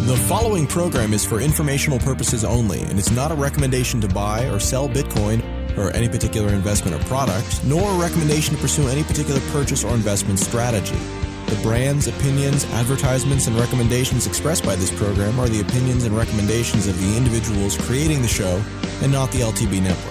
The following program is for informational purposes only and is not a recommendation to buy or sell Bitcoin or any particular investment or product, nor a recommendation to pursue any particular purchase or investment strategy. The brands, opinions, advertisements, and recommendations expressed by this program are the opinions and recommendations of the individuals creating the show and not the LTB network.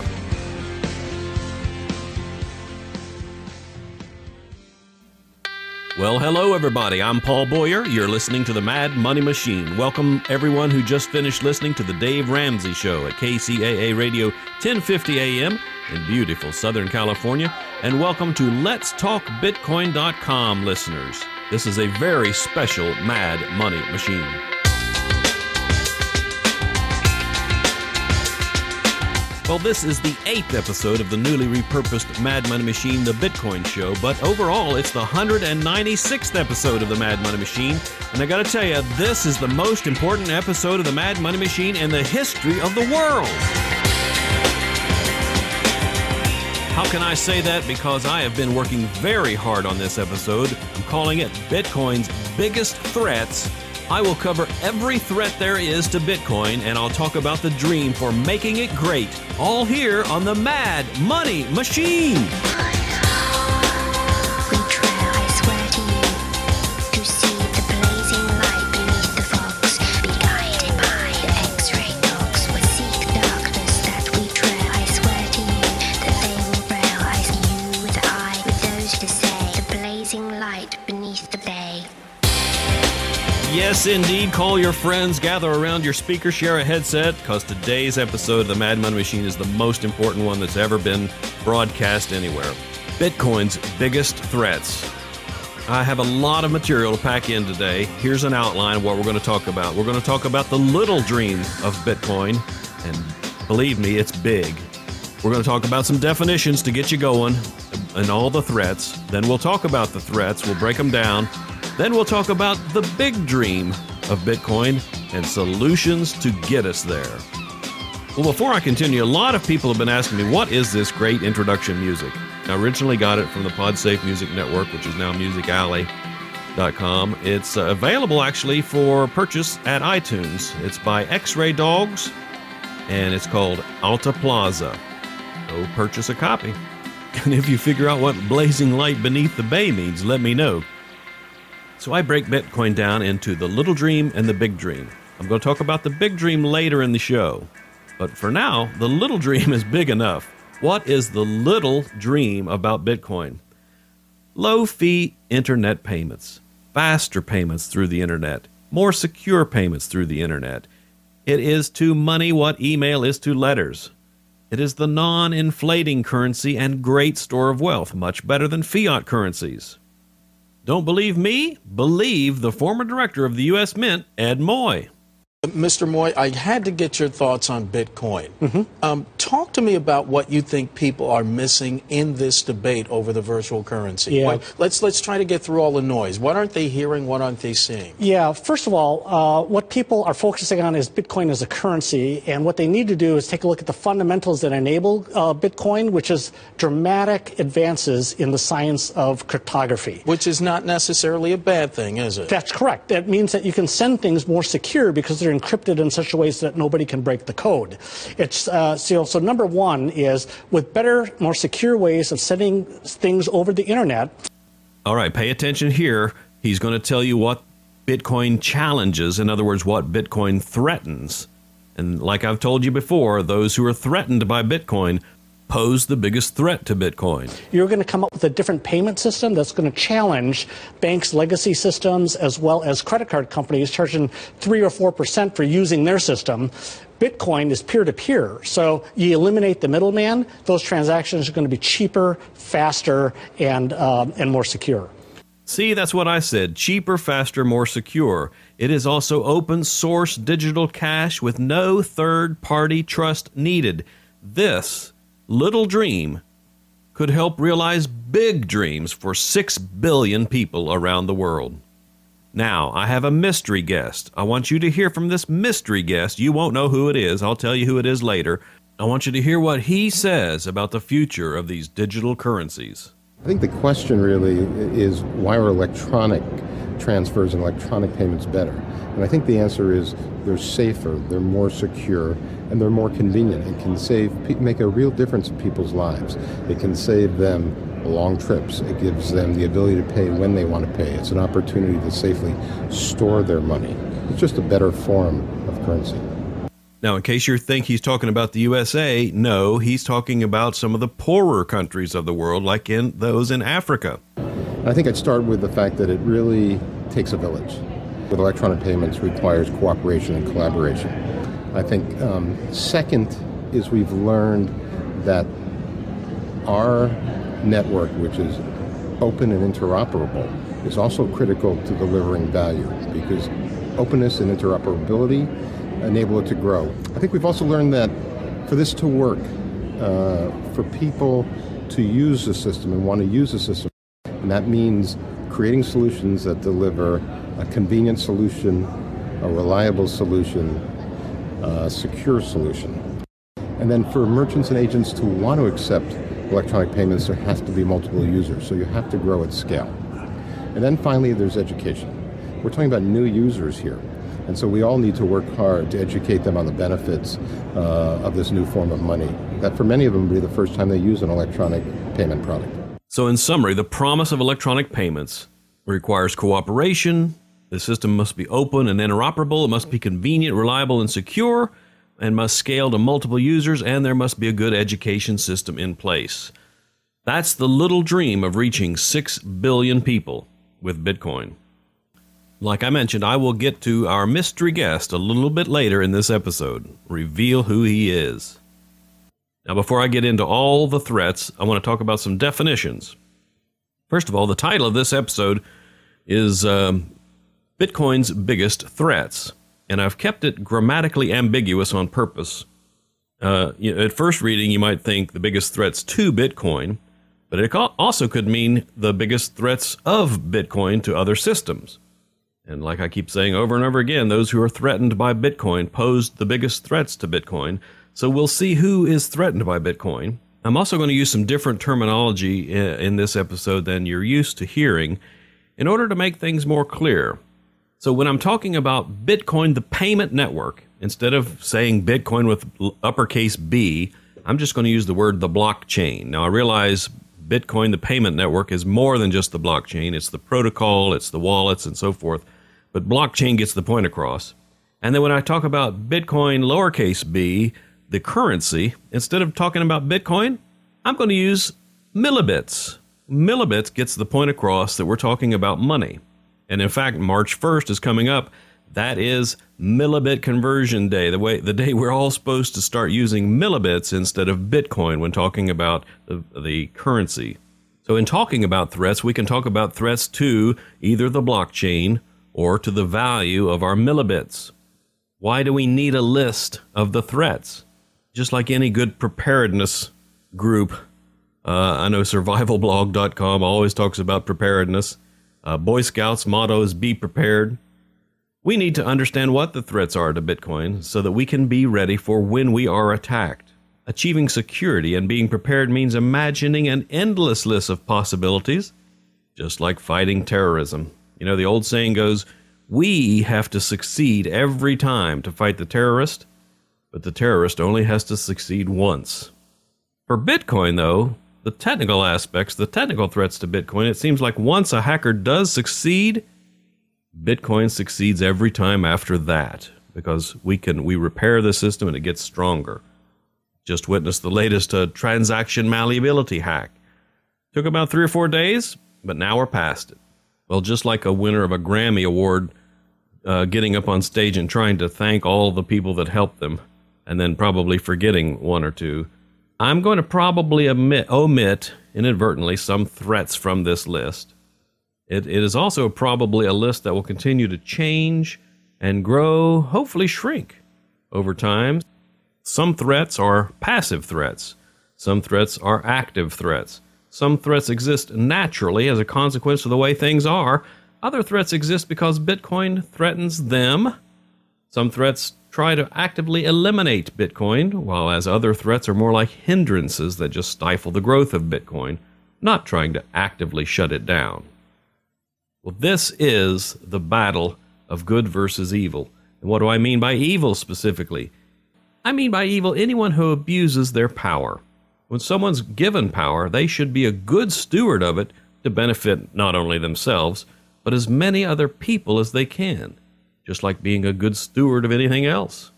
Well, hello, everybody. I'm Paul Boyer. You're listening to the Mad Money Machine. Welcome, everyone who just finished listening to the Dave Ramsey Show at KCAA Radio 1050 AM in beautiful Southern California. And welcome to Let'sTalkBitcoin.com listeners. This is a very special Mad Money Machine. Well, this is the 8th episode of the newly repurposed Mad Money Machine, the Bitcoin Show, but overall it's the 196th episode of the Mad Money Machine, and I gotta tell you, this is the most important episode of the Mad Money Machine in the history of the world. How can I say that? Because I have been working very hard on this episode. I'm calling it Bitcoin's Biggest Threats. I will cover every threat there is to Bitcoin, and I'll talk about the dream for making it great, all here on the Mad Money Machine. Yes, indeed. Call your friends, gather around your speaker, share a headset, because today's episode of the Mad Money Machine is the most important one that's ever been broadcast anywhere. Bitcoin's biggest threats. I have a lot of material to pack in today. Here's an outline of what we're going to talk about. We're going to talk about the little dream of Bitcoin, and believe me, it's big. We're going to talk about some definitions to get you going and all the threats. Then we'll talk about the threats. We'll break them down. Then we'll talk about the big dream of Bitcoin and solutions to get us there. Well, before I continue, a lot of people have been asking me, what is this great introduction music? I originally got it from the PodSafe Music Network, which is now musicalley.com. It's available actually for purchase at iTunes. It's by X-Ray Dogs, and it's called Alta Plaza. Go purchase a copy. And if you figure out what blazing light beneath the bay means, let me know. So I break Bitcoin down into the little dream and the big dream. I'm going to talk about the big dream later in the show. But for now, the little dream is big enough. What is the little dream about Bitcoin? Low-fee internet payments, faster payments through the internet, more secure payments through the internet. It is to money what email is to letters. It is the non-inflating currency and great store of wealth, much better than fiat currencies. Don't believe me? Believe the former director of the U.S. Mint, Ed Moy. Mr. Moy, I had to get your thoughts on Bitcoin. Talk to me about what you think people are missing in this debate over the virtual currency. Yeah. Let's try to get through all the noise. What aren't they hearing? What aren't they seeing? Yeah, first of all, what people are focusing on is Bitcoin as a currency, and what they need to do is take a look at the fundamentals that enable Bitcoin, which is dramatic advances in the science of cryptography. Which is not necessarily a bad thing, is it? That's correct. That means that you can send things more secure because they're encrypted in such a way so that nobody can break the code. It's so number one is with better, more secure ways of sending things over the internet. All right, pay attention here. He's going to tell you what Bitcoin challenges, in other words, what Bitcoin threatens. And like I've told you before, those who are threatened by Bitcoin pose the biggest threat to Bitcoin. You're going to come up with a different payment system that's going to challenge banks' legacy systems as well as credit card companies charging 3 or 4% for using their system. Bitcoin is peer-to-peer, so you eliminate the middleman. Those transactions are going to be cheaper, faster, and more secure. See, that's what I said. Cheaper, faster, more secure. It is also open source digital cash with no third-party trust needed. This little dream could help realize big dreams for 6 billion people around the world. Now, I have a mystery guest. I want you to hear from this mystery guest. You won't know who it is. I'll tell you who it is later. I want you to hear what he says about the future of these digital currencies. I think the question really is why are electronic transfers and electronic payments better? And I think the answer is they're safer, they're more secure, and they're more convenient and can make a real difference in people's lives. It can save them long trips. It gives them the ability to pay when they want to pay. It's an opportunity to safely store their money. It's just a better form of currency. Now, in case you think he's talking about the USA, no, he's talking about some of the poorer countries of the world, like those in Africa. I think I'd start with the fact that it really takes a village. With electronic payments requires cooperation and collaboration. I think second is we've learned that our network, which is open and interoperable, is also critical to delivering value because openness and interoperability enable it to grow. I think we've also learned that for this to work, for people to use the system and want to use the system, and that means creating solutions that deliver a convenient solution, a reliable solution, a secure solution. And then for merchants and agents to want to accept electronic payments, there has to be multiple users, so you have to grow at scale. And then finally, there's education. We're talking about new users here, and so we all need to work hard to educate them on the benefits of this new form of money, that for many of them will be the first time they use an electronic payment product. So in summary, the promise of electronic payments requires cooperation. The system must be open and interoperable. It must be convenient, reliable, and secure, and must scale to multiple users, and there must be a good education system in place. That's the little dream of reaching 6 billion people with Bitcoin. Like I mentioned, I will get to our mystery guest a little bit later in this episode, reveal who he is. Now, before I get into all the threats, I want to talk about some definitions. First of all, the title of this episode is Bitcoin's Biggest Threats, and I've kept it grammatically ambiguous on purpose. At first reading, you might think the biggest threats to Bitcoin, but it also could mean the biggest threats of Bitcoin to other systems. And like I keep saying over and over again, those who are threatened by Bitcoin pose the biggest threats to Bitcoin. So we'll see who is threatened by Bitcoin. I'm also going to use some different terminology in this episode than you're used to hearing in order to make things more clear. So when I'm talking about Bitcoin, the payment network, instead of saying Bitcoin with uppercase B, I'm just going to use the word the blockchain. Now I realize Bitcoin, the payment network, is more than just the blockchain. It's the protocol, it's the wallets, and so forth. But blockchain gets the point across. And then when I talk about Bitcoin, lowercase b, the currency, instead of talking about Bitcoin, I'm going to use millibits. Millibits gets the point across that we're talking about money. And in fact, March 1st is coming up. That is millibit conversion day, the day we're all supposed to start using millibits instead of Bitcoin when talking about the currency. So in talking about threats, we can talk about threats to either the blockchain or to the value of our millibits. Why do we need a list of the threats? Just like any good preparedness group, I know survivalblog.com always talks about preparedness. Boy Scouts' motto is be prepared. We need to understand what the threats are to Bitcoin so that we can be ready for when we are attacked. Achieving security and being prepared means imagining an endless list of possibilities, just like fighting terrorism. You know, the old saying goes, we have to succeed every time to fight the terrorist, but the terrorist only has to succeed once. For Bitcoin, though, the technical aspects, the technical threats to Bitcoin, it seems like once a hacker does succeed, Bitcoin succeeds every time after that, because we repair the system and it gets stronger. Just witnessed the latest transaction malleability hack. Took about 3 or 4 days, but now we're past it. Well, just like a winner of a Grammy Award getting up on stage and trying to thank all the people that helped them, and then probably forgetting one or two, I'm going to probably omit inadvertently some threats from this list. It is also probably a list that will continue to change and grow, hopefully shrink over time. Some threats are passive threats. Some threats are active threats. Some threats exist naturally as a consequence of the way things are. Other threats exist because Bitcoin threatens them. Some threats try to actively eliminate Bitcoin, while as other threats are more like hindrances that just stifle the growth of Bitcoin, not trying to actively shut it down. Well, this is the battle of good versus evil. And what do I mean by evil specifically? I mean by evil anyone who abuses their power. When someone's given power, they should be a good steward of it to benefit not only themselves, but as many other people as they can, just like being a good steward of anything else.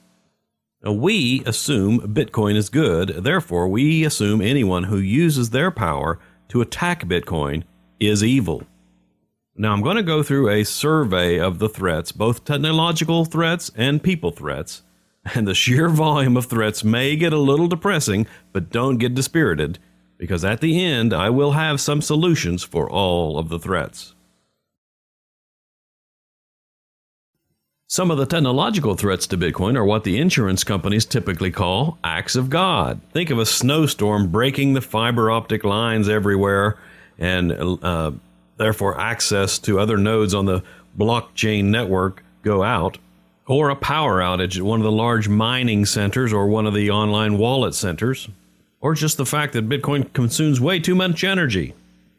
Now, we assume Bitcoin is good, therefore we assume anyone who uses their power to attack Bitcoin is evil. Now, I'm going to go through a survey of the threats, both technological threats and people threats, and the sheer volume of threats may get a little depressing, but don't get dispirited, because at the end I will have some solutions for all of the threats. Some of the technological threats to Bitcoin are what the insurance companies typically call acts of God. Think of a snowstorm breaking the fiber optic lines everywhere, and therefore access to other nodes on the blockchain network go out, or a power outage at one of the large mining centers or one of the online wallet centers, or just the fact that Bitcoin consumes way too much energy.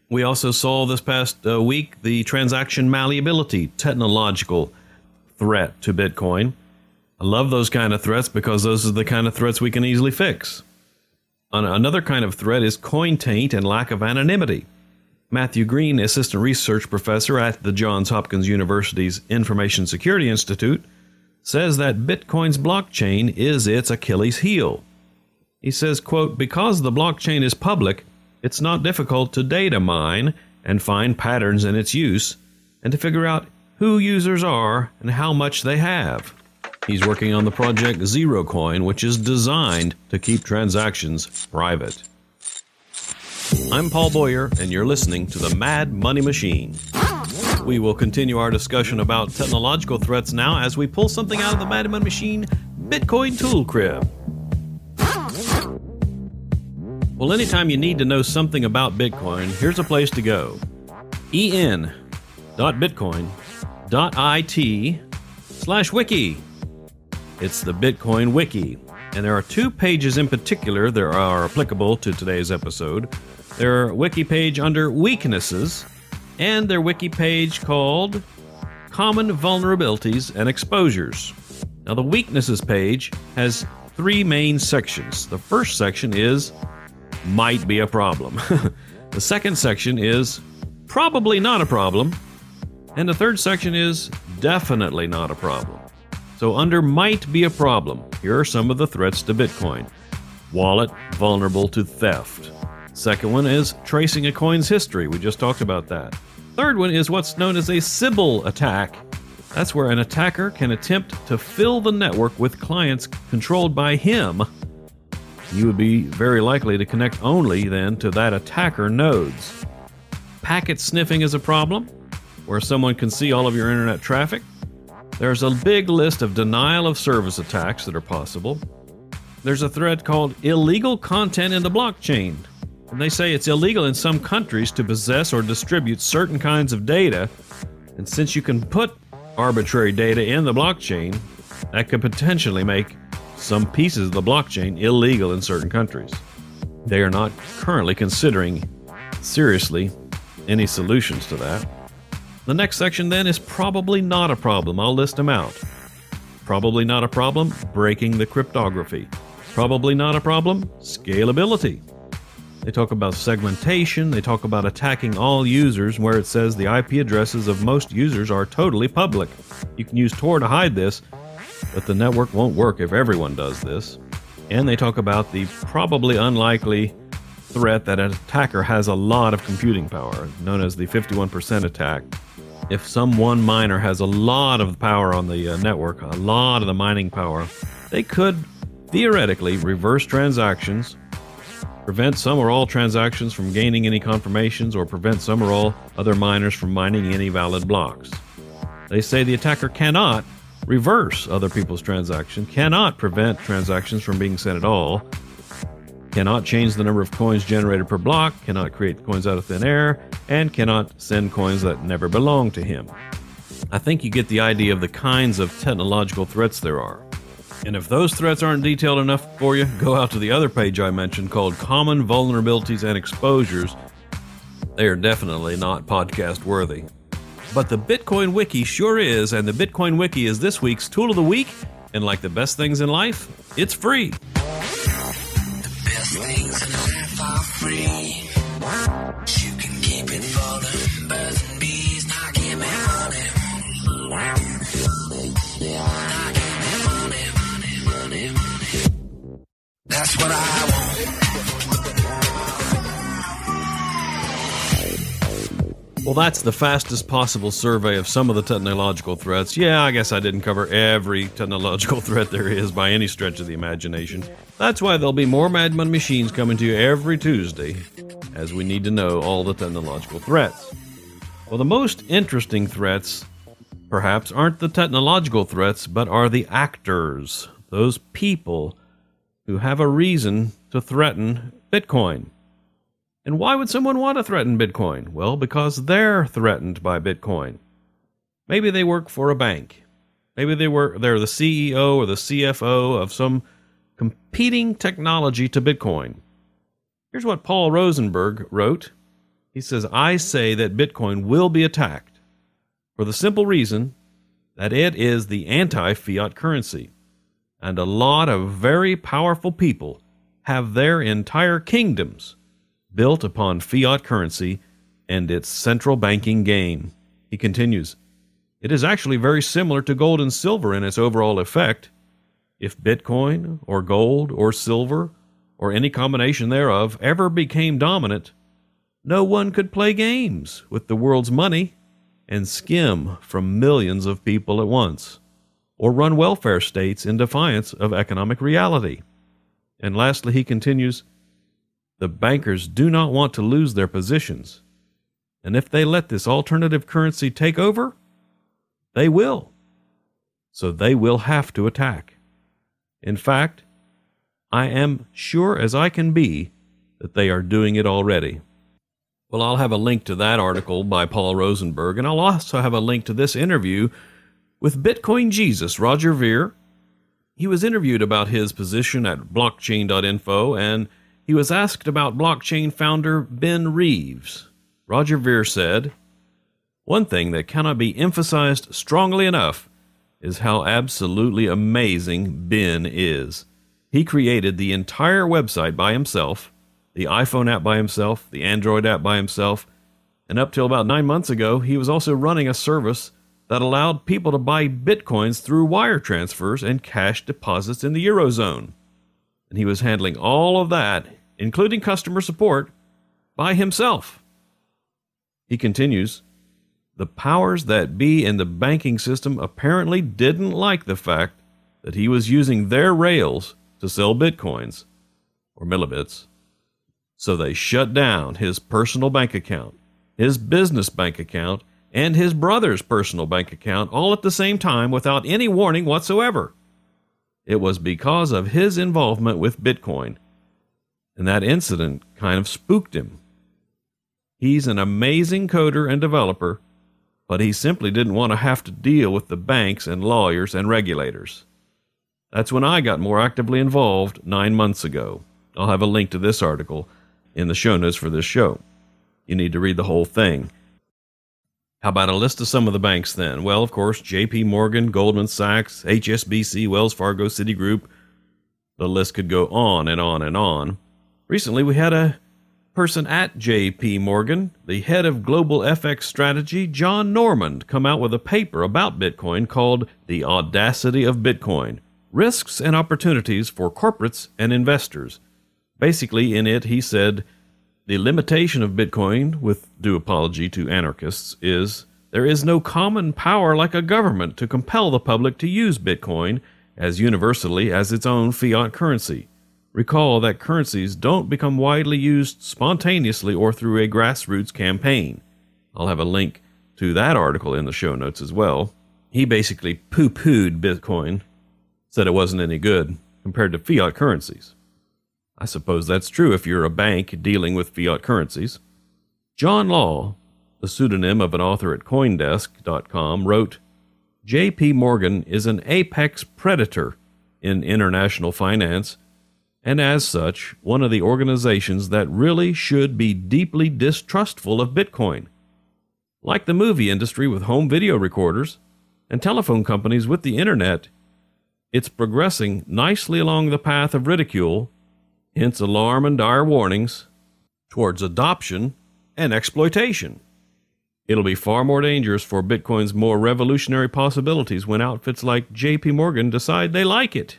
We also saw this past week the transaction malleability technological threat to Bitcoin. I love those kind of threats because those are the kind of threats we can easily fix. Another kind of threat is coin taint and lack of anonymity. Matthew Green, assistant research professor at the Johns Hopkins University's Information Security Institute, says that Bitcoin's blockchain is its Achilles heel. He says, quote, because the blockchain is public, it's not difficult to data mine and find patterns in its use and to figure out who users are and how much they have. He's working on the project ZeroCoin, which is designed to keep transactions private. I'm Paul Boyer, and you're listening to the Mad Money Machine. We will continue our discussion about technological threats now as we pull something out of the Mad Money Machine Bitcoin Tool Crib. Well, anytime you need to know something about Bitcoin, here's a place to go. en.bitcoin.it/wiki. It's the Bitcoin Wiki, and there are two pages in particular that are applicable to today's episode. Their wiki page under Weaknesses, and their wiki page called Common Vulnerabilities and Exposures. Now, the Weaknesses page has three main sections. The first section is Might Be a Problem. The second section is Probably Not a Problem. And the third section is Definitely Not a Problem. So under Might Be a Problem, here are some of the threats to Bitcoin. Wallet vulnerable to theft. Second one is tracing a coin's history. We just talked about that. Third one is what's known as a Sybil attack. That's where an attacker can attempt to fill the network with clients controlled by him. You would be very likely to connect only then to that attacker nodes. Packet sniffing is a problem, where someone can see all of your internet traffic. There's a big list of denial of service attacks that are possible. There's a threat called illegal content in the blockchain. And they say it's illegal in some countries to possess or distribute certain kinds of data. And since you can put arbitrary data in the blockchain, that could potentially make some pieces of the blockchain illegal in certain countries. They are not currently considering seriously any solutions to that. The next section then is probably not a problem. I'll list them out. Probably not a problem, breaking the cryptography. Probably not a problem, scalability. They talk about segmentation. They talk about attacking all users, where it says the IP addresses of most users are totally public. You can use Tor to hide this, but the network won't work if everyone does this. And they talk about the probably unlikely threat that an attacker has a lot of computing power, known as the 51% attack. If some one miner has a lot of power on the network, a lot of the mining power, they could theoretically reverse transactions, prevent some or all transactions from gaining any confirmations, or prevent some or all other miners from mining any valid blocks. They say the attacker cannot reverse other people's transactions, cannot prevent transactions from being sent at all, cannot change the number of coins generated per block, cannot create coins out of thin air, and cannot send coins that never belong to him. I think you get the idea of the kinds of technological threats there are. And if those threats aren't detailed enough for you, go out to the other page I mentioned called Common Vulnerabilities and Exposures. They are definitely not podcast worthy. But the Bitcoin Wiki sure is, and the Bitcoin Wiki is this week's Tool of the Week, and like the best things in life, it's free. The best things in life are free. You can keep it for the birds and bees. Now give me money. Now give me money. That's what I want. Well, that's the fastest possible survey of some of the technological threats. Yeah, I guess I didn't cover every technological threat there is by any stretch of the imagination. That's why there'll be more Mad Money Machines coming to you every Tuesday, as we need to know all the technological threats. Well, the most interesting threats, perhaps, aren't the technological threats, but are the actors, those people who have a reason to threaten Bitcoin. And why would someone want to threaten Bitcoin? Well, because they're threatened by Bitcoin. Maybe they work for a bank. Maybe they're the CEO or the CFO of some competing technology to Bitcoin. Here's what Paul Rosenberg wrote. He says, I say that Bitcoin will be attacked for the simple reason that it is the anti-fiat currency. And a lot of very powerful people have their entire kingdoms built upon fiat currency and its central banking game. He continues, it is actually very similar to gold and silver in its overall effect. If Bitcoin or gold or silver or any combination thereof ever became dominant, no one could play games with the world's money and skim from millions of people at once, or run welfare states in defiance of economic reality. And lastly, he continues, the bankers do not want to lose their positions, and if they let this alternative currency take over, they will. So they will have to attack. In fact, I am sure as I can be that they are doing it already. Well, I'll have a link to that article by Paul Rosenberg, and I'll also have a link to this interview with Bitcoin Jesus, Roger Ver. He was interviewed about his position at blockchain.info, and he was asked about blockchain founder Ben Reeves. Roger Ver said, one thing that cannot be emphasized strongly enough is how absolutely amazing Ben is. He created the entire website by himself, the iPhone app by himself, the Android app by himself, and up till about 9 months ago, he was also running a service that allowed people to buy Bitcoins through wire transfers and cash deposits in the Eurozone. And he was handling all of that, including customer support, by himself. He continues, the powers that be in the banking system apparently didn't like the fact that he was using their rails to sell Bitcoins, or millibits. So they shut down his personal bank account, his business bank account, and his brother's personal bank account all at the same time without any warning whatsoever. It was because of his involvement with Bitcoin, and that incident kind of spooked him. He's an amazing coder and developer, but he simply didn't want to have to deal with the banks and lawyers and regulators. That's when I got more actively involved 9 months ago. I'll have a link to this article in the show notes for this show. You need to read the whole thing. How about a list of some of the banks then? Well, of course, J.P. Morgan, Goldman Sachs, HSBC, Wells Fargo, Citigroup. The list could go on and on and on. Recently, we had a person at J.P. Morgan, the head of global FX strategy, John Normand, come out with a paper about Bitcoin called The Audacity of Bitcoin, Risks and Opportunities for Corporates and Investors. Basically, in it, he said, the limitation of Bitcoin, with due apology to anarchists, is there is no common power like a government to compel the public to use Bitcoin as universally as its own fiat currency. Recall that currencies don't become widely used spontaneously or through a grassroots campaign. I'll have a link to that article in the show notes as well. He basically poo-pooed Bitcoin, said it wasn't any good compared to fiat currencies. I suppose that's true if you're a bank dealing with fiat currencies. John Law, the pseudonym of an author at Coindesk.com, wrote, J.P. Morgan is an apex predator in international finance, and as such, one of the organizations that really should be deeply distrustful of Bitcoin. Like the movie industry with home video recorders and telephone companies with the internet, it's progressing nicely along the path of ridicule, hence alarm and dire warnings, towards adoption and exploitation. It'll be far more dangerous for Bitcoin's more revolutionary possibilities when outfits like JP Morgan decide they like it.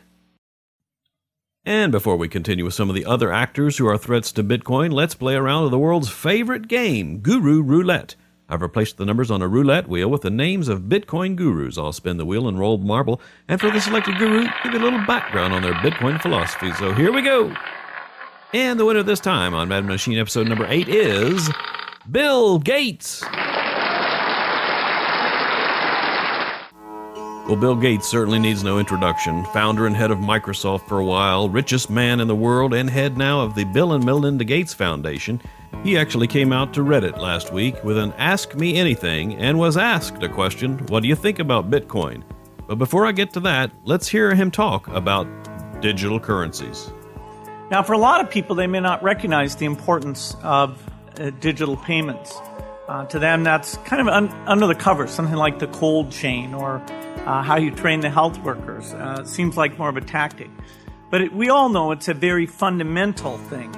And before we continue with some of the other actors who are threats to Bitcoin, let's play around with the world's favorite game, Guru Roulette. I've replaced the numbers on a roulette wheel with the names of Bitcoin gurus. I'll spin the wheel and roll marble, and for the selected guru, give you a little background on their Bitcoin philosophy. So here we go. And the winner this time on Mad Machine episode number 8 is Bill Gates. Well, Bill Gates certainly needs no introduction. Founder and head of Microsoft for a while, richest man in the world, and head now of the Bill and Melinda Gates Foundation. He actually came out to Reddit last week with an Ask Me Anything and was asked a question, what do you think about Bitcoin? But before I get to that, let's hear him talk about digital currencies. Now, for a lot of people, they may not recognize the importance of digital payments. To them, that's kind of under the covers, something like the cold chain or how you train the health workers. Seems like more of a tactic. But we all know it's a very fundamental thing.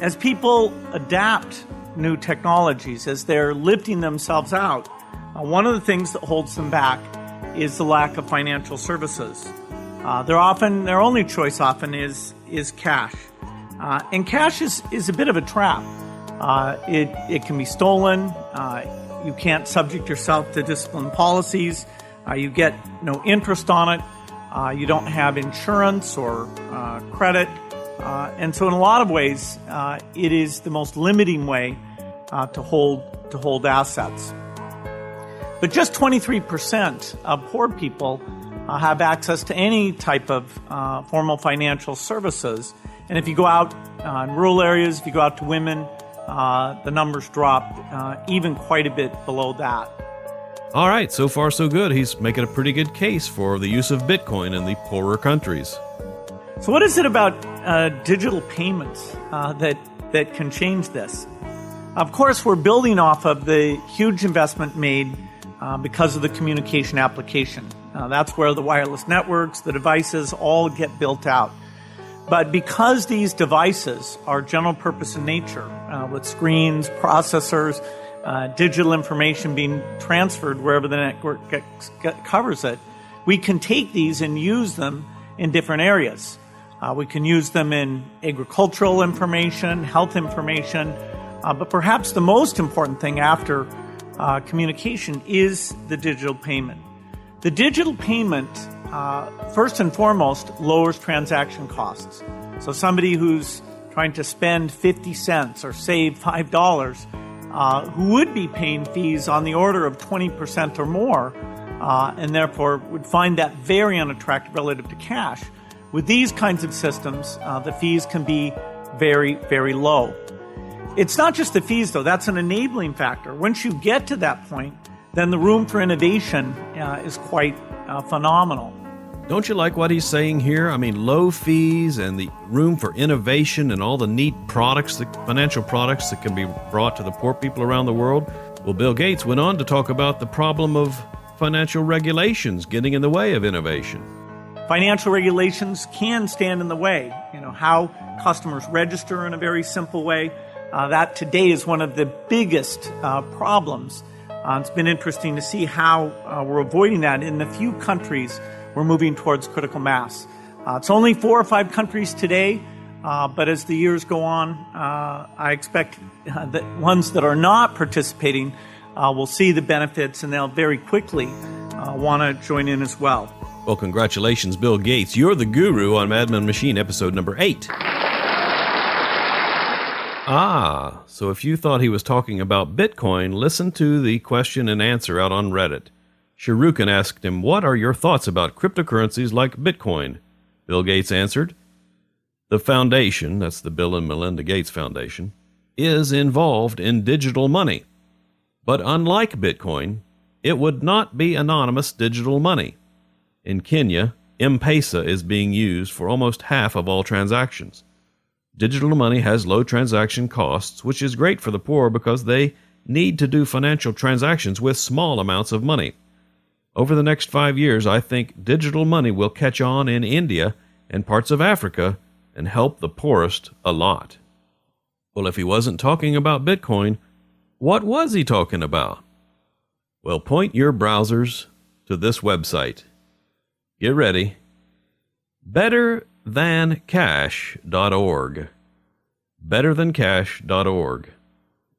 As people adapt new technologies, as they're lifting themselves out, one of the things that holds them back is the lack of financial services. Their only choice often is cash. And cash is a bit of a trap. It can be stolen. You can't subject yourself to discipline policies. You get no interest on it. You don't have insurance or credit. And so in a lot of ways, it is the most limiting way to hold assets. But just 23% of poor people have access to any type of formal financial services. And if you go out in rural areas, if you go out to women, the numbers drop even quite a bit below that. All right, so far so good. He's making a pretty good case for the use of Bitcoin in the poorer countries. So what is it about digital payments that can change this? Of course, we're building off of the huge investment made because of the communication application. That's where the wireless networks, the devices all get built out. But because these devices are general purpose in nature, with screens, processors, digital information being transferred wherever the network covers it, we can take these and use them in different areas. We can use them in agricultural information, health information, but perhaps the most important thing after communication is the digital payment. The digital payment, first and foremost, lowers transaction costs. So somebody who's trying to spend 50 cents or save $5, who would be paying fees on the order of 20% or more, and therefore would find that very unattractive relative to cash. With these kinds of systems, the fees can be very, very low. It's not just the fees, though. That's an enabling factor. Once you get to that point, then the room for innovation is quite phenomenal. Don't you like what he's saying here? I mean, low fees and the room for innovation and all the neat products, the financial products that can be brought to the poor people around the world. Well, Bill Gates went on to talk about the problem of financial regulations getting in the way of innovation. Financial regulations can stand in the way. How customers register in a very simple way. That today is one of the biggest problems. It's been interesting to see how we're avoiding that. In the few countries, we're moving towards critical mass. It's only 4 or 5 countries today, but as the years go on, I expect that ones that are not participating will see the benefits, and they'll very quickly want to join in as well. Well, congratulations, Bill Gates. You're the guru on Madman Machine, episode number 8. So if you thought he was talking about Bitcoin, listen to the question and answer out on Reddit. Sharukan asked him, what are your thoughts about cryptocurrencies like Bitcoin? Bill Gates answered, the foundation, that's the Bill and Melinda Gates Foundation, is involved in digital money. But unlike Bitcoin, it would not be anonymous digital money. In Kenya, M-Pesa is being used for almost half of all transactions. Digital money has low transaction costs, which is great for the poor because they need to do financial transactions with small amounts of money. Over the next 5 years, I think digital money will catch on in India and parts of Africa and help the poorest a lot. Well, if he wasn't talking about Bitcoin, what was he talking about? Well, point your browsers to this website. Get ready. BetterThanCash.org. BetterThanCash.org.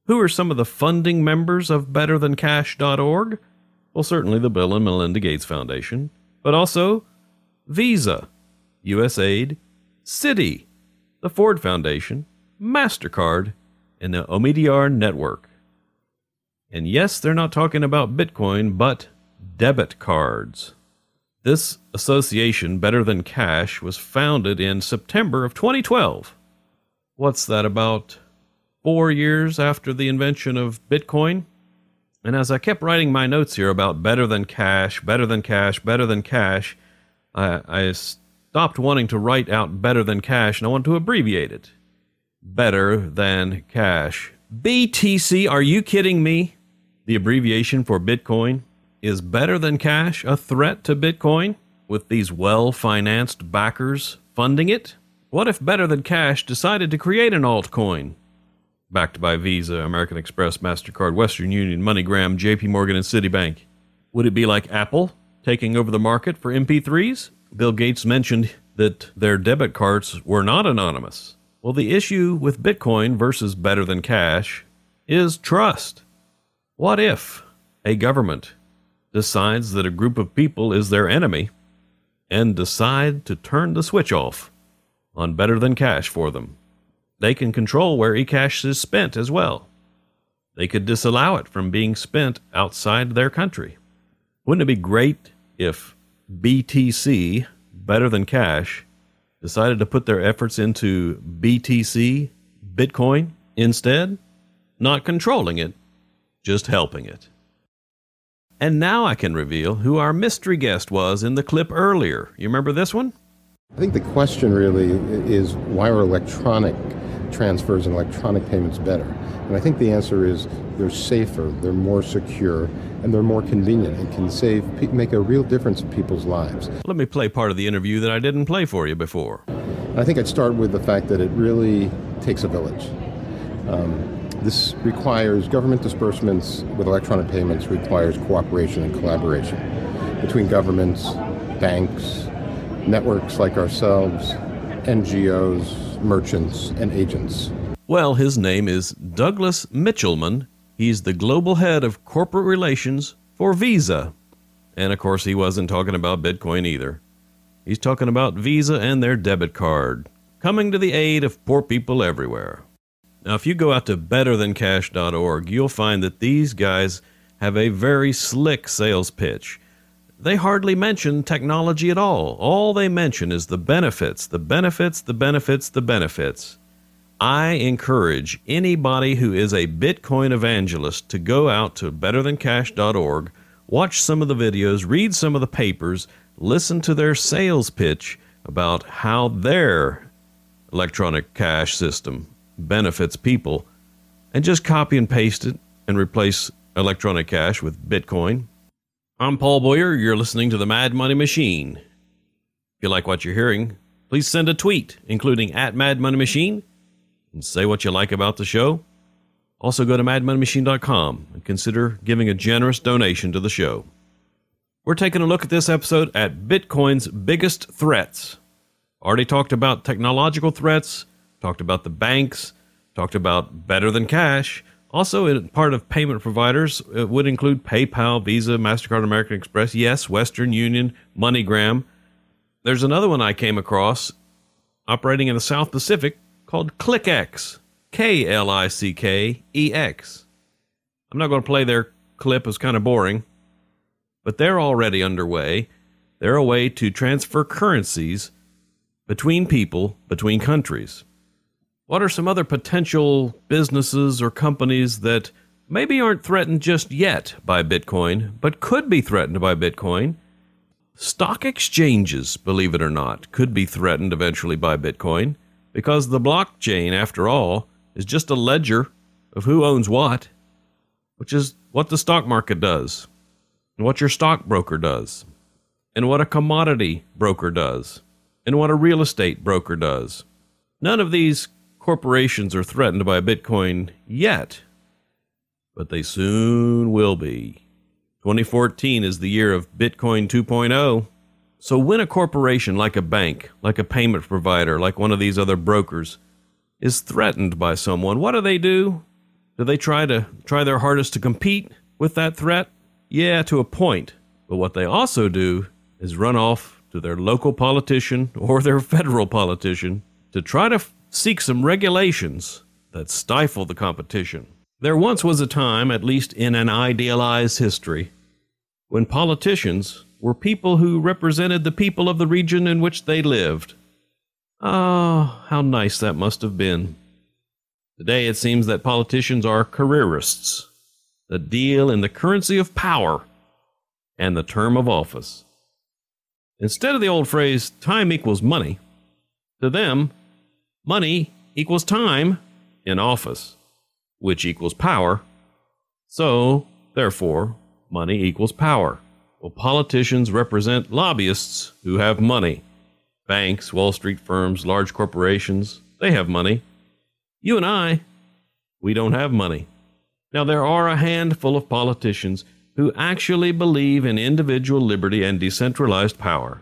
Who are some of the funding members of BetterThanCash.org? Well, certainly the Bill and Melinda Gates Foundation, but also Visa, USAID, Citi, the Ford Foundation, MasterCard, and the Omidyar Network. And yes, they're not talking about Bitcoin, but debit cards. This association, Better Than Cash, was founded in September of 2012. What's that, about 4 years after the invention of Bitcoin? And as I kept writing my notes here about better than cash, better than cash, better than cash, I stopped wanting to write out better than cash, and I wanted to abbreviate it. Better than cash. BTC, are you kidding me? The abbreviation for Bitcoin. Is better than cash a threat to Bitcoin with these well-financed backers funding it? What if Better Than Cash decided to create an altcoin? Backed by Visa, American Express, MasterCard, Western Union, MoneyGram, JP Morgan, and Citibank. Would it be like Apple taking over the market for MP3s? Bill Gates mentioned that their debit cards were not anonymous. Well, the issue with Bitcoin versus Better Than Cash is trust. What if a government decides that a group of people is their enemy and decide to turn the switch off on Better Than Cash for them? They can control where eCash is spent as well. They could disallow it from being spent outside their country. Wouldn't it be great if BTC, Better Than Cash, decided to put their efforts into BTC, Bitcoin, instead? Not controlling it, just helping it. And now I can reveal who our mystery guest was in the clip earlier. You remember this one? I think the question really is, why are electronic transfers and electronic payments better? And I think the answer is they're safer, they're more secure, and they're more convenient and can make a real difference in people's lives. Let me play part of the interview that I didn't play for you before. I think I'd start with the fact that it really takes a village. This requires government disbursements with electronic payments, requires cooperation and collaboration between governments, banks, networks like ourselves, NGOs, merchants, and agents. Well, his name is Douglas Mitchelman. He's the global head of corporate relations for Visa. And of course, he wasn't talking about Bitcoin either. He's talking about Visa and their debit card, coming to the aid of poor people everywhere. Now, if you go out to betterthancash.org, you'll find that these guys have a very slick sales pitch. They hardly mention technology at all. All they mention is the benefits, the benefits, the benefits, the benefits. I encourage anybody who is a Bitcoin evangelist to go out to betterthancash.org, watch some of the videos, read some of the papers, listen to their sales pitch about how their electronic cash system benefits people, and just copy and paste it and replace electronic cash with Bitcoin. I'm Paul Boyer. You're listening to the Mad Money Machine. If you like what you're hearing, please send a tweet, including @MadMoneyMachine, and say what you like about the show. Also go to madmoneymachine.com and consider giving a generous donation to the show. We're taking a look at this episode at Bitcoin's biggest threats. Already talked about technological threats, talked about the banks, talked about Better Than Cash. Also, part of payment providers, it would include PayPal, Visa, MasterCard, American Express, yes, Western Union, MoneyGram. There's another one I came across operating in the South Pacific called ClickX, KLICKEX. I'm not going to play their clip, it's kind of boring, but they're already underway. They're a way to transfer currencies between people, between countries. What are some other potential businesses or companies that maybe aren't threatened just yet by Bitcoin, but could be threatened by Bitcoin? Stock exchanges, believe it or not, could be threatened eventually by Bitcoin, because the blockchain, after all, is just a ledger of who owns what. which is what the stock market does, and what your stockbroker does, and what a commodity broker does, and what a real estate broker does. None of these corporations are threatened by Bitcoin yet, but they soon will be. 2014 is the year of Bitcoin 2.0. So when a corporation like a bank, like a payment provider, like one of these other brokers, is threatened by someone, what do? Do they try their hardest to compete with that threat? Yeah, to a point. But what they also do is run off to their local politician or their federal politician to try to seek some regulations that stifle the competition. There once was a time, at least in an idealized history, when politicians were people who represented the people of the region in which they lived. Oh, how nice that must have been. Today it seems that politicians are careerists that deal in the currency of power and the term of office. Instead of the old phrase, time equals money, to them, money equals time in office, which equals power. So, therefore, money equals power. Well, politicians represent lobbyists who have money. Banks, Wall Street firms, large corporations, they have money. You and I, we don't have money. Now, there are a handful of politicians who actually believe in individual liberty and decentralized power.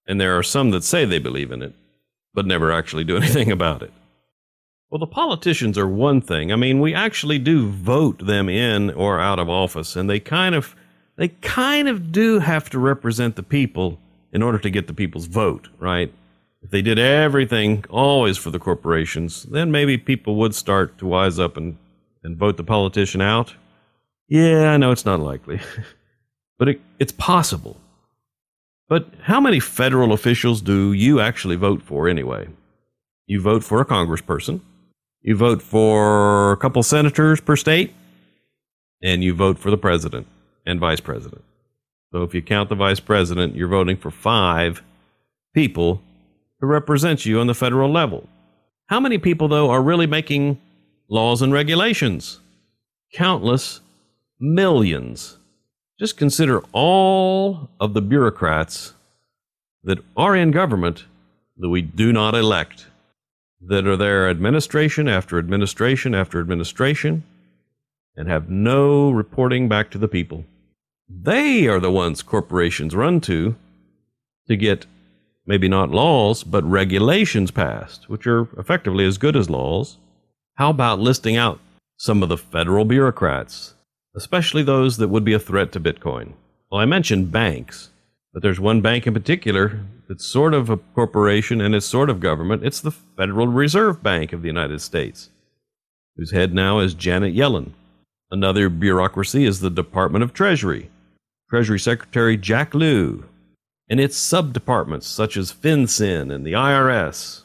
And there are some that say they believe in it, but never actually do anything about it. Well, the politicians are one thing. I mean, we actually do vote them in or out of office, and they kind of do have to represent the people in order to get the people's vote, right? If they did everything always for the corporations, then maybe people would start to wise up and vote the politician out. Yeah, I know it's not likely, but it's possible. But how many federal officials do you actually vote for anyway? You vote for a congressperson, you vote for a couple senators per state, and you vote for the president and vice president. So if you count the vice president, you're voting for 5 people who represent you on the federal level. How many people, though, are really making laws and regulations? Countless millions. Just consider all of the bureaucrats that are in government that we do not elect, that are there administration after administration after administration, and have no reporting back to the people. They are the ones corporations run to get maybe not laws, but regulations passed, which are effectively as good as laws. How about listing out some of the federal bureaucrats, especially those that would be a threat to Bitcoin? Well, I mentioned banks, but there's one bank in particular that's sort of a corporation and it's sort of government. It's the Federal Reserve Bank of the United States, whose head now is Janet Yellen. Another bureaucracy is the Department of Treasury, Treasury Secretary Jack Lew, and its sub-departments such as FinCEN and the IRS.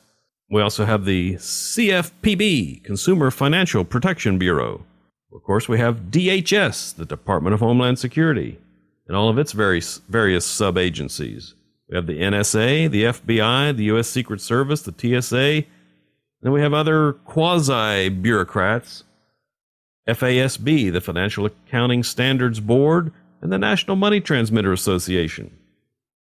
We also have the CFPB, Consumer Financial Protection Bureau. Of course, we have DHS, the Department of Homeland Security, and all of its various sub-agencies. We have the NSA, the FBI, the U.S. Secret Service, the TSA. Then we have other quasi-bureaucrats, FASB, the Financial Accounting Standards Board, and the National Money Transmitter Association.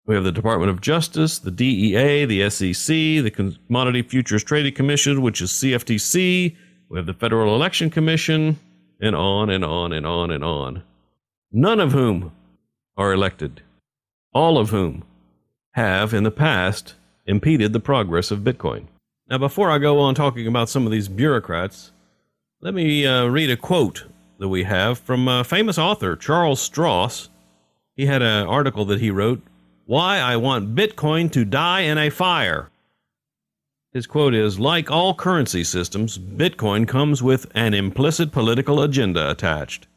We have the Department of Justice, the DEA, the SEC, the Commodity Futures Trading Commission, which is CFTC. We have the Federal Election Commission, and on and on and on and on. None of whom are elected. All of whom have, in the past, impeded the progress of Bitcoin. Now, before I go on talking about some of these bureaucrats, let me read a quote that we have from a famous author, Charles Stross. He had an article that he wrote, "Why I Want Bitcoin to Die in a Fire." His quote is, "Like all currency systems, Bitcoin comes with an implicit political agenda attached.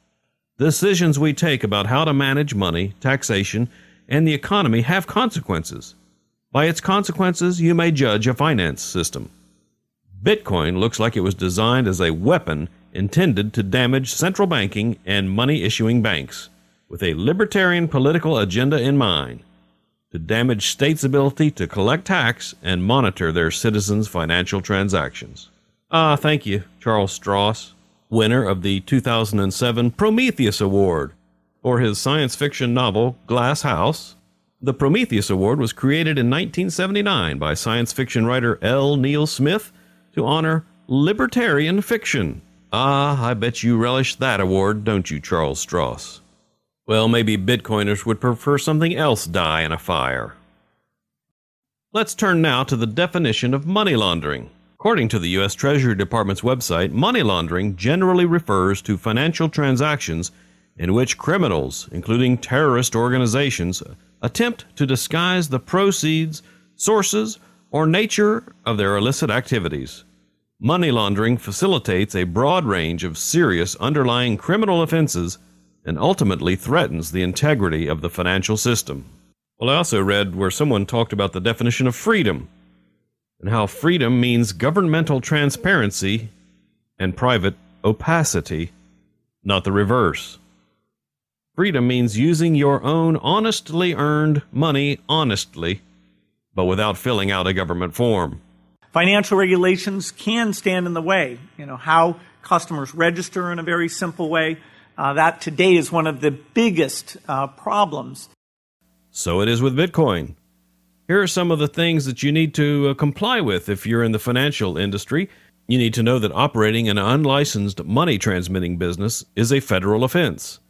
Decisions we take about how to manage money, taxation, and the economy have consequences. By its consequences, you may judge a finance system. Bitcoin looks like it was designed as a weapon intended to damage central banking and money-issuing banks, with a libertarian political agenda in mind, to damage states' ability to collect tax and monitor their citizens' financial transactions." Thank you, Charles Stross. winner of the 2007 Prometheus Award for his science fiction novel Glass House. The Prometheus Award was created in 1979 by science fiction writer L. Neil Smith to honor libertarian fiction. Ah, I bet you relish that award, don't you, Charles Stross? Well, maybe Bitcoiners would prefer something else die in a fire. Let's turn now to the definition of money laundering. According to the U.S. Treasury Department's website, money laundering generally refers to financial transactions in which criminals, including terrorist organizations, attempt to disguise the proceeds, sources, or nature of their illicit activities. Money laundering facilitates a broad range of serious underlying criminal offenses and ultimately threatens the integrity of the financial system. Well, I also read where someone talked about the definition of freedom and how freedom means governmental transparency and private opacity, not the reverse. Freedom means using your own honestly earned money honestly, but without filling out a government form. Financial regulations can stand in the way. How customers register in a very simple way. That today is one of the biggest problems. So it is with Bitcoin. Here are some of the things that you need to comply with if you're in the financial industry. You need to know that operating an unlicensed money transmitting business is a federal offense.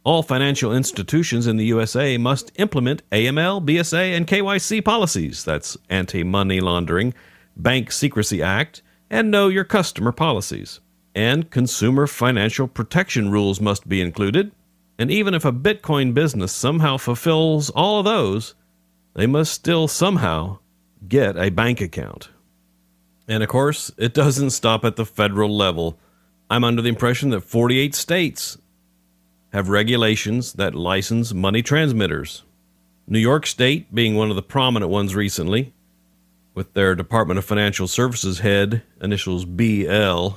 All financial institutions in the USA must implement AML, BSA, and KYC policies. That's Anti-Money Laundering, Bank Secrecy Act, and Know Your Customer policies. And consumer financial protection rules must be included. And even if a Bitcoin business somehow fulfills all of those, they must still somehow get a bank account. And of course, it doesn't stop at the federal level. I'm under the impression that 48 states have regulations that license money transmitters. New York State being one of the prominent ones recently, with their Department of Financial Services head, initials BL.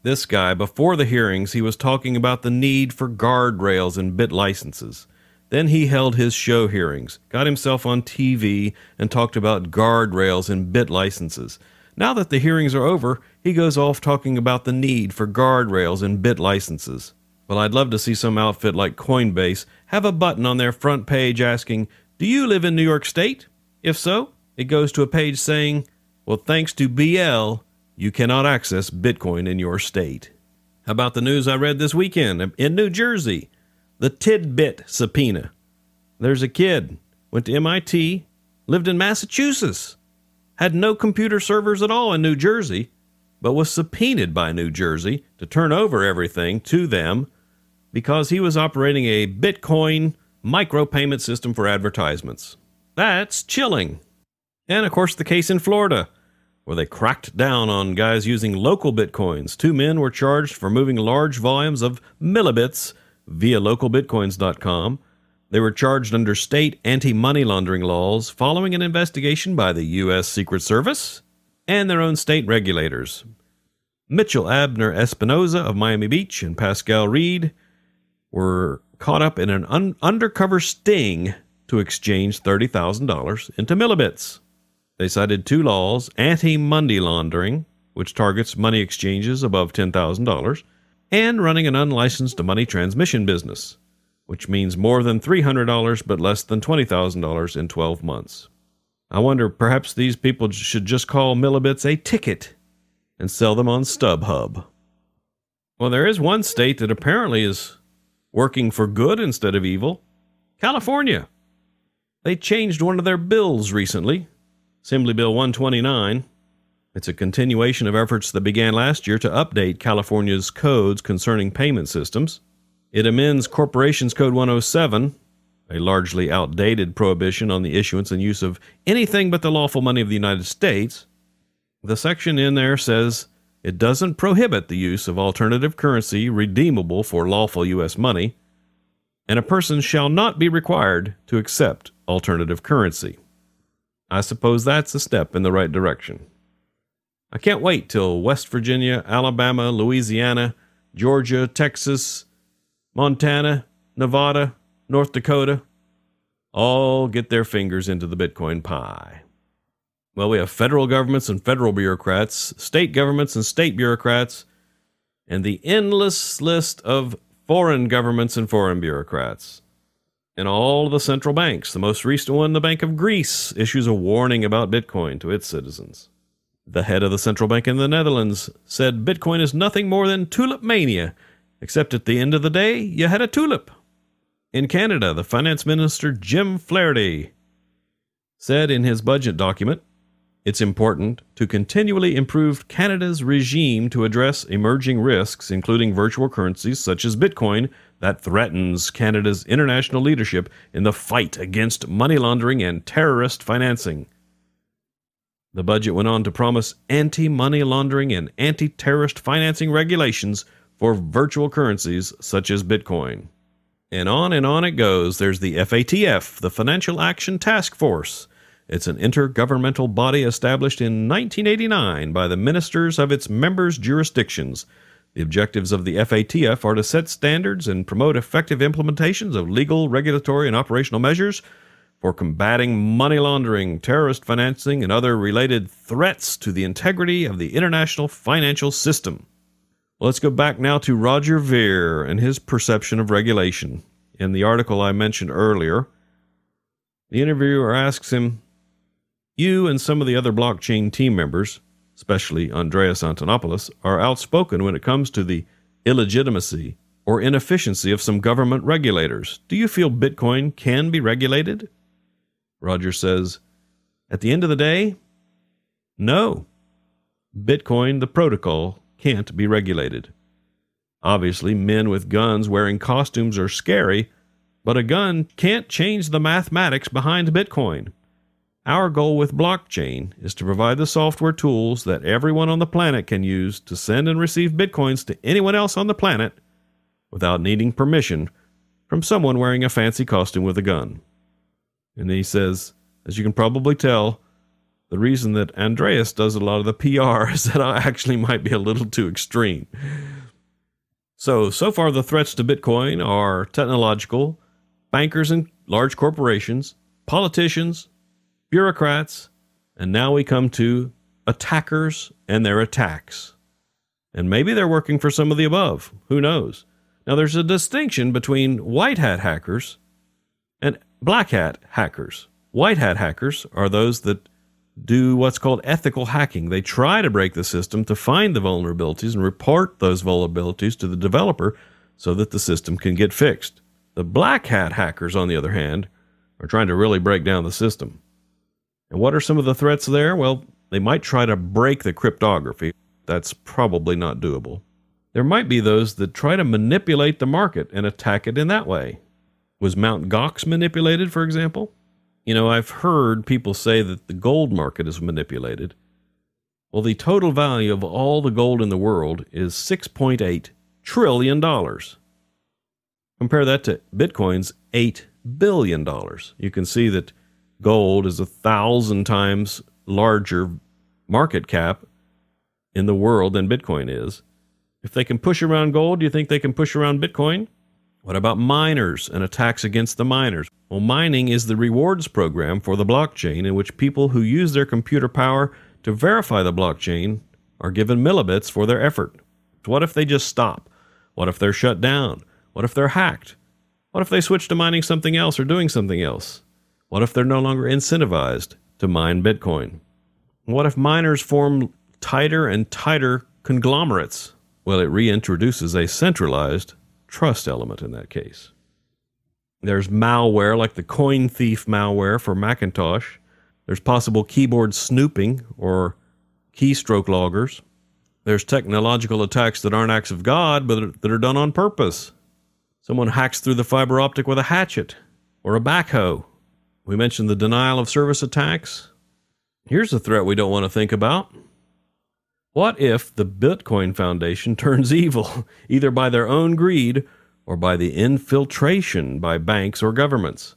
This guy, before the hearings, he was talking about the need for guardrails in bit licenses. Then he held his show hearings, got himself on TV, and talked about guardrails in bit licenses. Now that the hearings are over, he goes off talking about the need for guardrails in bit licenses. Well, I'd love to see some outfit like Coinbase have a button on their front page asking, "Do you live in New York State? If so, it goes to a page saying, well, thanks to BL, you cannot access Bitcoin in your state." How about the news I read this weekend in New Jersey? The tidbit subpoena. There's a kid, went to MIT, lived in Massachusetts, had no computer servers at all in New Jersey, but was subpoenaed by New Jersey to turn over everything to them because he was operating a Bitcoin micropayment system for advertisements. That's chilling. And of course the case in Florida, where they cracked down on guys using local Bitcoins. 2 men were charged for moving large volumes of millibits via localbitcoins.com. They were charged under state anti-money laundering laws following an investigation by the U.S. Secret Service and their own state regulators. Mitchell Abner Espinoza of Miami Beach and Pascal Reed were caught up in an undercover sting to exchange $30,000 into millibits. They cited 2 laws, anti-money laundering, which targets money exchanges above $10,000, and running an unlicensed money transmission business, which means more than $300 but less than $20,000 in 12 months. I wonder, perhaps these people should just call millibits a ticket and sell them on StubHub. Well, there is one state that apparently is working for good instead of evil. California. They changed one of their bills recently, Assembly Bill 129. It's a continuation of efforts that began last year to update California's codes concerning payment systems. It amends Corporations Code 107, a largely outdated prohibition on the issuance and use of anything but the lawful money of the United States. The section in there says it doesn't prohibit the use of alternative currency redeemable for lawful U.S. money, and a person shall not be required to accept alternative currency. I suppose that's a step in the right direction. I can't wait till West Virginia, Alabama, Louisiana, Georgia, Texas, Montana, Nevada, North Dakota all get their fingers into the Bitcoin pie. Well, we have federal governments and federal bureaucrats, state governments and state bureaucrats, and the endless list of foreign governments and foreign bureaucrats. And all the central banks, the most recent one, the Bank of Greece, issues a warning about Bitcoin to its citizens. The head of the central bank in the Netherlands said Bitcoin is nothing more than tulip mania, except at the end of the day, you had a tulip. In Canada, the finance minister Jim Flaherty said in his budget document, it's important to continually improve Canada's regime to address emerging risks, including virtual currencies such as Bitcoin, that threatens Canada's international leadership in the fight against money laundering and terrorist financing. The budget went on to promise anti-money laundering and anti-terrorist financing regulations for virtual currencies such as Bitcoin. And on it goes. There's the FATF, the Financial Action Task Force. It's an intergovernmental body established in 1989 by the ministers of its members' jurisdictions. The objectives of the FATF are to set standards and promote effective implementations of legal, regulatory, and operational measures for combating money laundering, terrorist financing, and other related threats to the integrity of the international financial system. Let's go back now to Roger Ver and his perception of regulation. In the article I mentioned earlier, the interviewer asks him, you and some of the other blockchain team members, especially Andreas Antonopoulos, are outspoken when it comes to the illegitimacy or inefficiency of some government regulators. Do you feel Bitcoin can be regulated? Roger says, at the end of the day, no. Bitcoin, the protocol, can't be regulated. Obviously, men with guns wearing costumes are scary, but a gun can't change the mathematics behind Bitcoin. Our goal with blockchain is to provide the software tools that everyone on the planet can use to send and receive Bitcoins to anyone else on the planet without needing permission from someone wearing a fancy costume with a gun. And he says, as you can probably tell, the reason that Andreas does a lot of the PR is that I actually might be a little too extreme. So far the threats to Bitcoin are technological, bankers and large corporations, politicians, bureaucrats, and now we come to attackers and their attacks. And maybe they're working for some of the above. Who knows? Now there's a distinction between white hat hackers and black hat hackers. White hat hackers are those that do what's called ethical hacking. They try to break the system to find the vulnerabilities and report those vulnerabilities to the developer so that the system can get fixed. The black hat hackers, on the other hand, are trying to really break down the system. And what are some of the threats there? Well, they might try to break the cryptography. That's probably not doable. There might be those that try to manipulate the market and attack it in that way. Was Mt. Gox manipulated, for example? You know, I've heard people say that the gold market is manipulated. Well, the total value of all the gold in the world is $6.8 trillion. Compare that to Bitcoin's $8 billion. You can see that gold is 1,000 times larger market cap in the world than Bitcoin is. If they can push around gold, do you think they can push around Bitcoin? What about miners and attacks against the miners? Well, mining is the rewards program for the blockchain in which people who use their computer power to verify the blockchain are given millibits for their effort. What if they just stop? What if they're shut down? What if they're hacked? What if they switch to mining something else or doing something else? What if they're no longer incentivized to mine Bitcoin? What if miners form tighter and tighter conglomerates? Well, it reintroduces a centralized trust element in that case. There's malware like the Coin Thief malware for Macintosh. There's possible keyboard snooping or keystroke loggers. There's technological attacks that aren't acts of God, but that are done on purpose. Someone hacks through the fiber optic with a hatchet or a backhoe. We mentioned the denial of service attacks. Here's a threat we don't want to think about. What if the Bitcoin Foundation turns evil, either by their own greed or by the infiltration by banks or governments?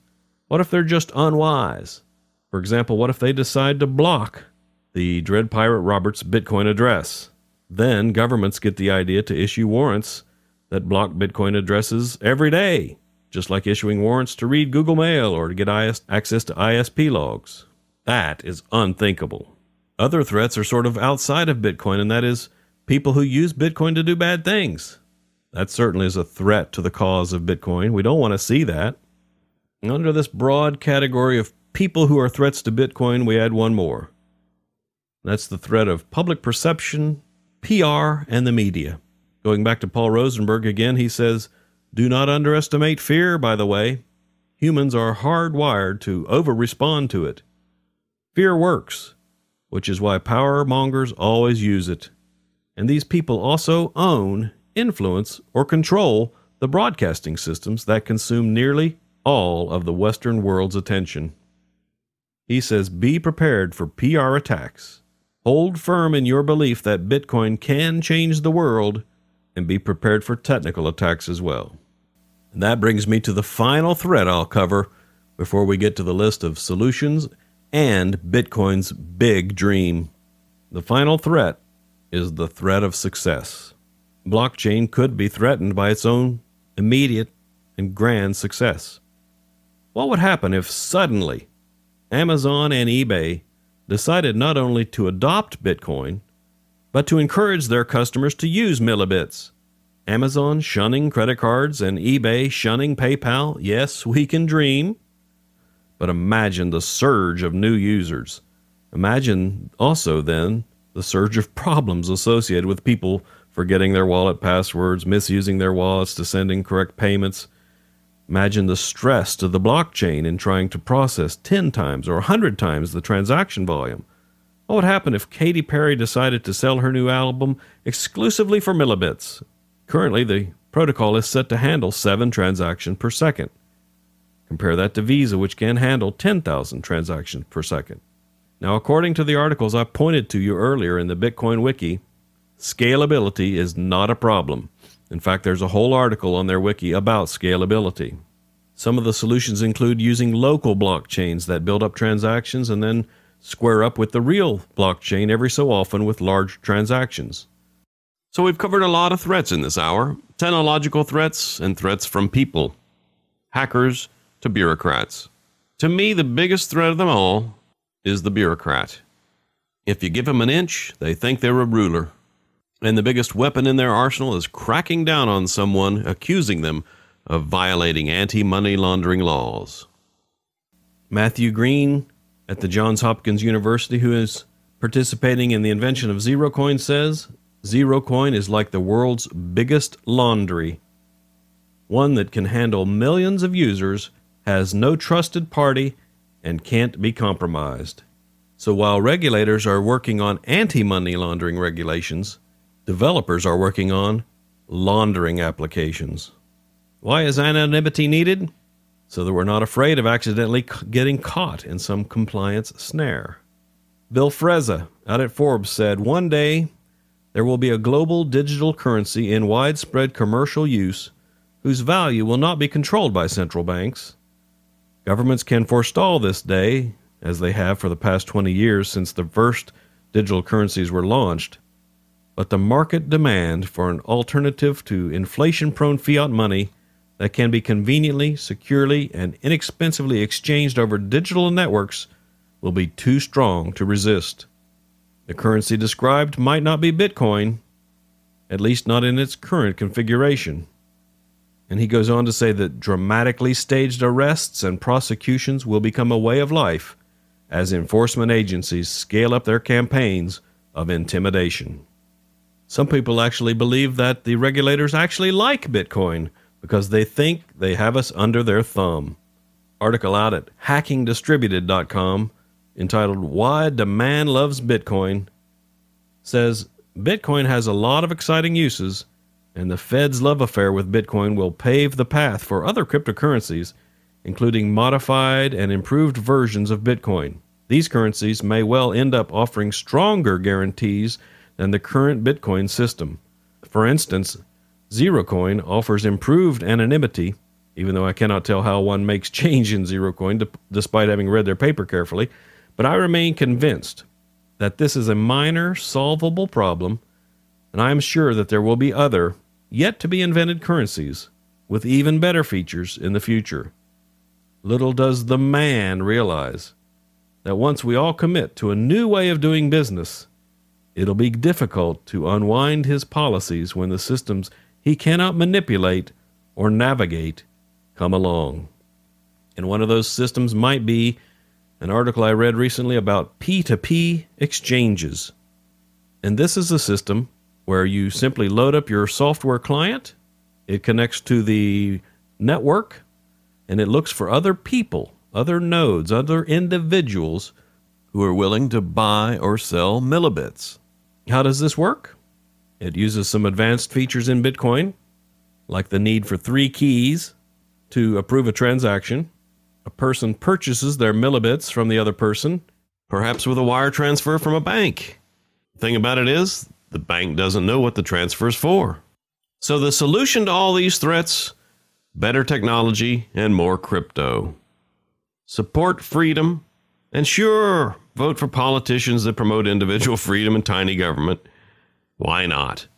What if they're just unwise? For example, what if they decide to block the Dread Pirate Roberts Bitcoin address? Then governments get the idea to issue warrants that block Bitcoin addresses every day, just like issuing warrants to read Google Mail or to get access to ISP logs. That is unthinkable. Other threats are sort of outside of Bitcoin, and that is people who use Bitcoin to do bad things. That certainly is a threat to the cause of Bitcoin. We don't want to see that. Under this broad category of people who are threats to Bitcoin, we add one more. That's the threat of public perception, PR, and the media. Going back to Paul Rosenberg again, he says, "Do not underestimate fear, by the way. Humans are hardwired to over-respond to it. Fear works, which is why power mongers always use it. And these people also own, influence, or control the broadcasting systems that consume nearly all of the Western world's attention." He says, be prepared for PR attacks. Hold firm in your belief that Bitcoin can change the world, and be prepared for technical attacks as well. And that brings me to the final threat I'll cover before we get to the list of solutions and Bitcoin's big dream. The final threat is the threat of success. Blockchain could be threatened by its own immediate and grand success. What would happen if suddenly Amazon and eBay decided not only to adopt Bitcoin, but to encourage their customers to use millibits? Amazon shunning credit cards and eBay shunning PayPal? Yes, we can dream. But imagine the surge of new users. Imagine also then the surge of problems associated with people forgetting their wallet passwords, misusing their wallets to send incorrect payments. Imagine the stress to the blockchain in trying to process 10 times or 100 times the transaction volume. What would happen if Katy Perry decided to sell her new album exclusively for millibits? Currently, the protocol is set to handle 7 transactions per second. Compare that to Visa, which can handle 10,000 transactions per second. Now, according to the articles I pointed to you earlier in the Bitcoin Wiki, scalability is not a problem. In fact, there's a whole article on their wiki about scalability. Some of the solutions include using local blockchains that build up transactions and then square up with the real blockchain every so often with large transactions. So we've covered a lot of threats in this hour. Technological threats and threats from people. Hackers to bureaucrats. To me, the biggest threat of them all is the bureaucrat. If you give them an inch, they think they're a ruler. And the biggest weapon in their arsenal is cracking down on someone, accusing them of violating anti-money laundering laws. Matthew Green at the Johns Hopkins University, who is participating in the invention of ZeroCoin, says, ZeroCoin is like the world's biggest laundry. One that can handle millions of users, has no trusted party, and can't be compromised. So while regulators are working on anti-money laundering regulations, developers are working on laundering applications. Why is anonymity needed? So that we're not afraid of accidentally getting caught in some compliance snare. Bill Frezza out at Forbes said, one day there will be a global digital currency in widespread commercial use whose value will not be controlled by central banks. Governments can forestall this day, as they have for the past 20 years since the first digital currencies were launched. But the market demand for an alternative to inflation-prone fiat money that can be conveniently, securely, and inexpensively exchanged over digital networks will be too strong to resist. The currency described might not be Bitcoin, at least not in its current configuration. And he goes on to say that dramatically staged arrests and prosecutions will become a way of life as enforcement agencies scale up their campaigns of intimidation. Some people actually believe that the regulators actually like Bitcoin because they think they have us under their thumb. Article out at hackingdistributed.com entitled Why Demand Loves Bitcoin says Bitcoin has a lot of exciting uses, and the Fed's love affair with Bitcoin will pave the path for other cryptocurrencies, including modified and improved versions of Bitcoin. These currencies may well end up offering stronger guarantees than the current Bitcoin system. For instance, ZeroCoin offers improved anonymity, even though I cannot tell how one makes change in ZeroCoin despite having read their paper carefully, but I remain convinced that this is a minor, solvable problem, and I am sure that there will be other, yet-to-be-invented currencies with even better features in the future. Little does the man realize that once we all commit to a new way of doing business, it'll be difficult to unwind his policies when the systems he cannot manipulate or navigate come along. And one of those systems might be an article I read recently about P2P exchanges. And this is a system where you simply load up your software client, it connects to the network, and it looks for other people, other nodes, other individuals who are willing to buy or sell millibits. How does this work? It uses some advanced features in Bitcoin, like the need for 3 keys to approve a transaction. A person purchases their millibits from the other person, perhaps with a wire transfer from a bank. The thing about it is, the bank doesn't know what the transfer is for. So the solution to all these threats: better technology and more crypto. Support freedom, and sure, vote for politicians that promote individual freedom and tiny government. Why not?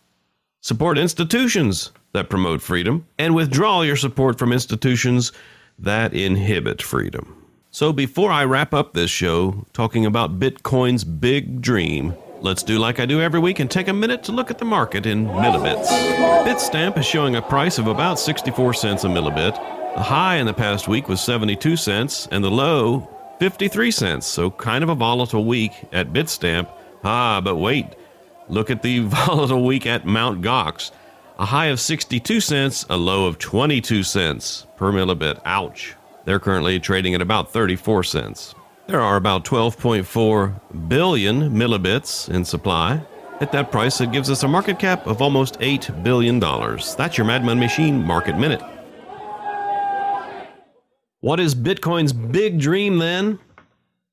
Support institutions that promote freedom, and withdraw your support from institutions that inhibit freedom. So before I wrap up this show talking about Bitcoin's big dream, let's do like I do every week and take a minute to look at the market in millibits. Bitstamp is showing a price of about 64 cents a millibit. The high in the past week was 72 cents and the low 53 cents, so kind of a volatile week at Bitstamp. But wait, look at the volatile week at Mt. Gox. A high of 62 cents, a low of 22 cents per millibit. Ouch. They're currently trading at about 34 cents. There are about 12.4 billion millibits in supply. At that price, it gives us a market cap of almost $8 billion. That's your Mad Money Machine Market Minute. What is Bitcoin's big dream then?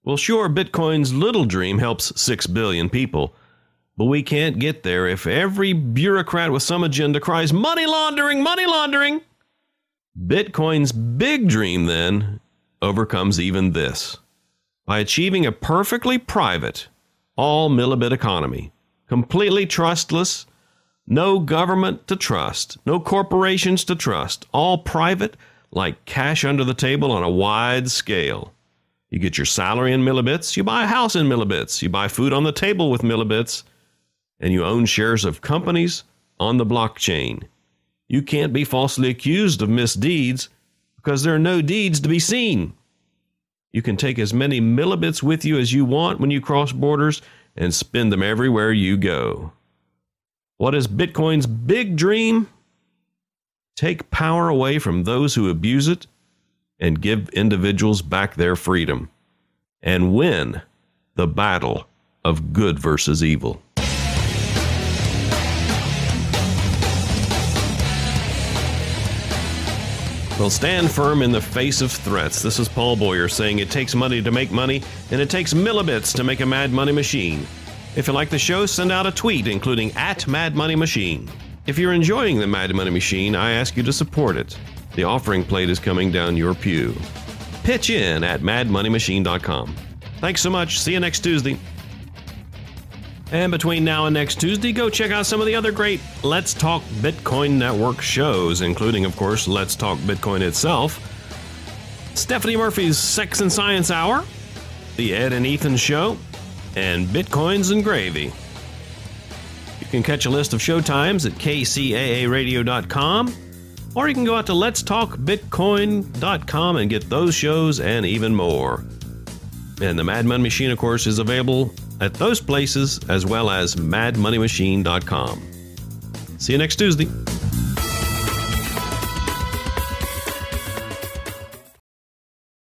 Well, sure, Bitcoin's little dream helps 6 billion people. But we can't get there if every bureaucrat with some agenda cries, money laundering, money laundering. Bitcoin's big dream, then, overcomes even this. By achieving a perfectly private, all millibit economy, completely trustless, no government to trust, no corporations to trust, all private, like cash under the table on a wide scale. You get your salary in millibits, you buy a house in millibits, you buy food on the table with millibits, and you own shares of companies on the blockchain. You can't be falsely accused of misdeeds because there are no deeds to be seen. You can take as many millibits with you as you want when you cross borders and spend them everywhere you go. What is Bitcoin's big dream? Take power away from those who abuse it and give individuals back their freedom, and win the battle of good versus evil. Well, stand firm in the face of threats. This is Paul Boyer saying it takes money to make money, and it takes millibits to make a Mad Money Machine. If you like the show, send out a tweet including @MadMoneyMachine. If you're enjoying the Mad Money Machine, I ask you to support it. The offering plate is coming down your pew. Pitch in at madmoneymachine.com. Thanks so much. See you next Tuesday. And between now and next Tuesday, go check out some of the other great Let's Talk Bitcoin Network shows, including, of course, Let's Talk Bitcoin itself, Stephanie Murphy's Sex and Science Hour, The Ed and Ethan Show, and Bitcoins and Gravy. You can catch a list of show times at kcaaradio.com, or you can go out to letstalkbitcoin.com and get those shows and even more. And the Mad Money Machine, of course, is available at those places as well as madmoneymachine.com. See you next Tuesday.